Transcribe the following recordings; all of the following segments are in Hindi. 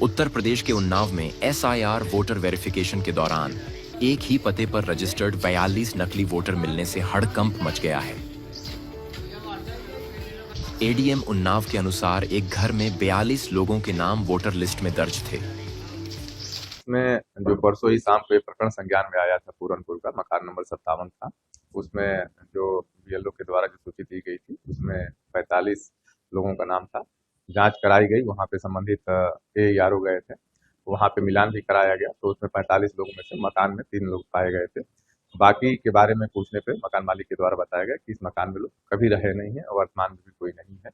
उत्तर प्रदेश के उन्नाव में एसआईआर वोटर वेरिफिकेशन के दौरान एक ही पते पर रजिस्टर्ड 42 नकली वोटर मिलने से हड़कंप मच गया है। एडीएम उन्नाव के अनुसार एक घर में 42 लोगों के नाम वोटर लिस्ट में दर्ज थे। में जो परसों ही शाम को एक प्रकरण संज्ञान में आया था पूरनपुर का, मकान नंबर 57 था। उसमें जो बीएलओ के द्वारा जो सूची दी गई थी उसमें 45 लोगों का नाम था। जांच कराई गई, वहां पे संबंधित एआरओ गए थे, वहां पे मिलान भी कराया गया, तो उसमें 45 लोगों में से मकान में 3 लोग पाए गए थे। बाकी के बारे में पूछने पे मकान मालिक के द्वारा बताया गया कि इस मकान में लोग कभी रहे नहीं है और वर्तमान में भी कोई नहीं है।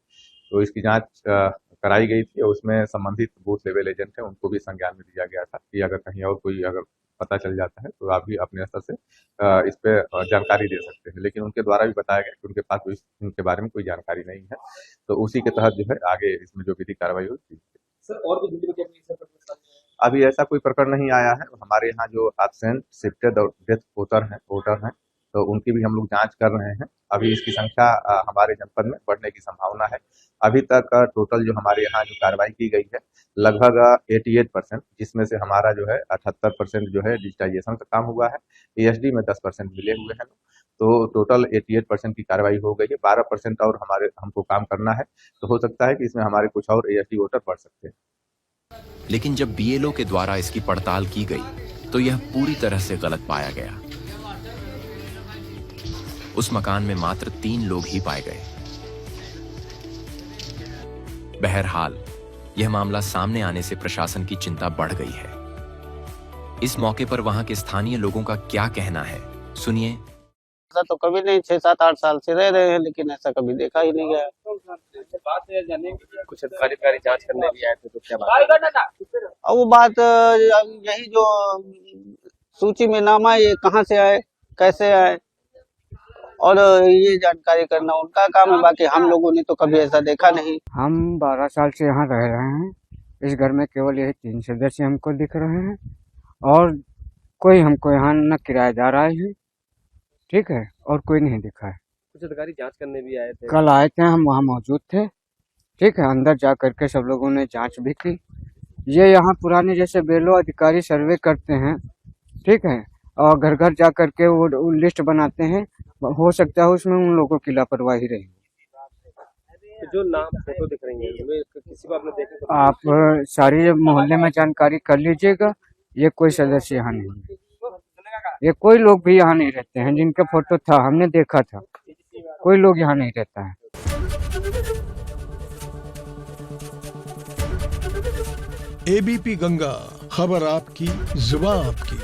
तो इसकी जांच कराई गई थी और उसमें संबंधित बूथ लेवल एजेंट है उनको भी संज्ञान में दिया गया था कि अगर कहीं और कोई अगर पता चल जाता है तो आप भी अपने स्तर से इस पे जानकारी दे सकते हैं। लेकिन उनके द्वारा भी बताया गया कि उनके पास इनके बारे में कोई जानकारी नहीं है, तो उसी के तहत जो है आगे इसमें जो विधि कार्रवाई होगी। सर और भी दिल्ली में अभी ऐसा कोई प्रकरण नहीं आया है। हमारे यहाँ जो एब्सेंट, शिफ्टेड और डेथ वोटर हैं तो उनकी भी हम लोग जांच कर रहे हैं। अभी इसकी संख्या हमारे जनपद में बढ़ने की संभावना है। अभी तक टोटल जो हमारे यहाँ जो कार्रवाई की गई है लगभग 88%, जिसमें से हमारा जो है 78% जो है डिजिटाइजेशन का काम हुआ है। ईएसडी में 10% मिले हुए हैं, तो टोटल 88% की कार्रवाई हो गई है। 12% और हमको काम करना है, तो हो सकता है कि इसमें हमारे कुछ और ईएसडी वोटर बढ़ सकते हैं। लेकिन जब बीएलओ के द्वारा इसकी पड़ताल की गई तो यह पूरी तरह से गलत पाया गया। उस मकान में मात्र 3 लोग ही पाए गए। बहरहाल यह मामला सामने आने से प्रशासन की चिंता बढ़ गई है। इस मौके पर वहां के स्थानीय लोगों का क्या कहना है, सुनिए। ऐसा तो कभी नहीं, 6-7-8 साल से रह रहे हैं, लेकिन ऐसा कभी देखा ही नहीं गया। बात है जाने की कुछ अधिकारी जांच करने भी आए थे, तो क्या बात? और वो बात यही जो सूची में नाम आए, ये कहाँ से आए, कैसे आए, और ये जानकारी करना उनका काम है। बाकी हम लोगों ने तो कभी ऐसा देखा नहीं। हम 12 साल से यहाँ रह रहे हैं। इस घर में केवल यही 3 सदस्य हमको दिख रहे हैं और कोई हमको यहाँ न किराएदार आए हैं, ठीक है, और कोई नहीं दिखा है। कुछ अधिकारी जांच करने भी आए थे, कल आए थे, हम वहाँ मौजूद थे, ठीक है। अंदर जा करके सब लोगों ने जांच भी की। ये यहाँ पुराने जैसे बेलो अधिकारी सर्वे करते हैं, ठीक है, और घर घर जा करके वो लिस्ट बनाते हैं। हो सकता है उसमें उन लोगों की लापरवाही रही। तो जो नाम फोटो दिख रही है उसमें किसी को आपने देखा तो आप सारी मोहल्ले में जानकारी कर लीजिएगा। ये कोई सदस्य यहाँ नहीं है, ये कोई लोग भी यहाँ नहीं रहते हैं। जिनका फोटो था हमने देखा था, कोई लोग यहाँ नहीं रहता है। एबीपी गंगा, खबर आपकी, जुबान आपकी।